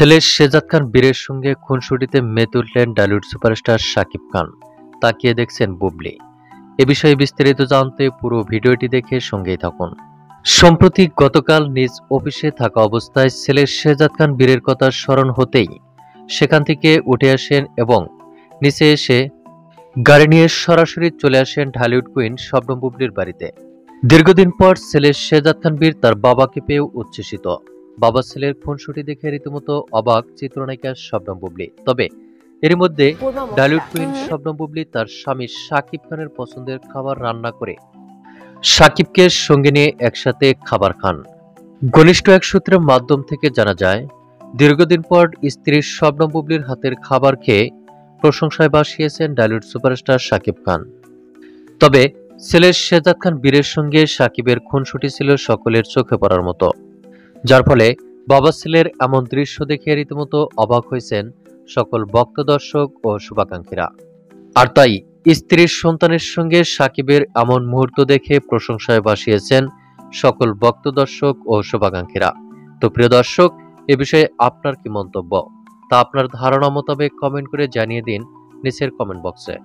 ছেলে শেহজাদ খান বীরের সঙ্গে খুনসুটিতে মেতে উঠলেন টলিউড সুপারস্টার শাকিব খান। তাকিয়ে দেখছেন বুবলি। এ বিষয়ে বিস্তারিত জানতে পুরো ভিডিওটি দেখে সঙ্গেই থাকুন। সম্প্রতি গতকাল নিজ অফিসে থাকা অবস্থায় ছেলে শেহজাদ খান বীরের কথা স্মরণ হতেই সেখান থেকে উঠে আসেন এবং নিচে এসে গাড়ি নিয়ে সরাসরি চলে আসেন ঢালিউড কুইন শবনম বুবলির বাড়িতে। দীর্ঘদিন পর ছেলে শেহজাদ খান বীর তার বাবাকে পেয়ে উচ্ছ্বসিত। বাবা ছেলের খুনসুটি দেখে রীতিমতো অবাক চিত্রনায়িকা শবনম বুবলি। তবে এর মধ্যে ঢালিউড কুইন শবনম বুবলি তার স্বামী শাকিব খানের পছন্দের খাবার রান্না করে শাকিবকে সঙ্গে নিয়ে একসাথে খাবার খান। ঘনিষ্ঠ এক সূত্রের মাধ্যম থেকে জানা যায়, দীর্ঘদিন পর স্ত্রী শবনম বুবলির হাতের খাবার খেয়ে প্রশংসায় ভাসিয়েছেন ঢালিউড সুপারস্টার শাকিব খান। তবে ছেলে শেহজাদ খান বীরের সঙ্গে শাকিবের খুনসুটি ছিল সকলের চোখে পড়ার মতো, যার ফলে বাবা ছেলের এমন দৃশ্য দেখে রীতিমতো অবাক হয়েছেন সকল ভক্ত দর্শক ও শুভাকাঙ্ক্ষীরা। আর তাই স্ত্রীর সন্তানের সঙ্গে শাকিবের এমন মুহূর্ত দেখে প্রশংসায় ভাসিয়েছেন সকল ভক্ত দর্শক ও শুভাকাঙ্ক্ষীরা। তো প্রিয় দর্শক, এ বিষয়ে আপনার কি মন্তব্য তা আপনার ধারণা মোতাবেক কমেন্ট করে জানিয়ে দিন নিচের কমেন্ট বক্সে।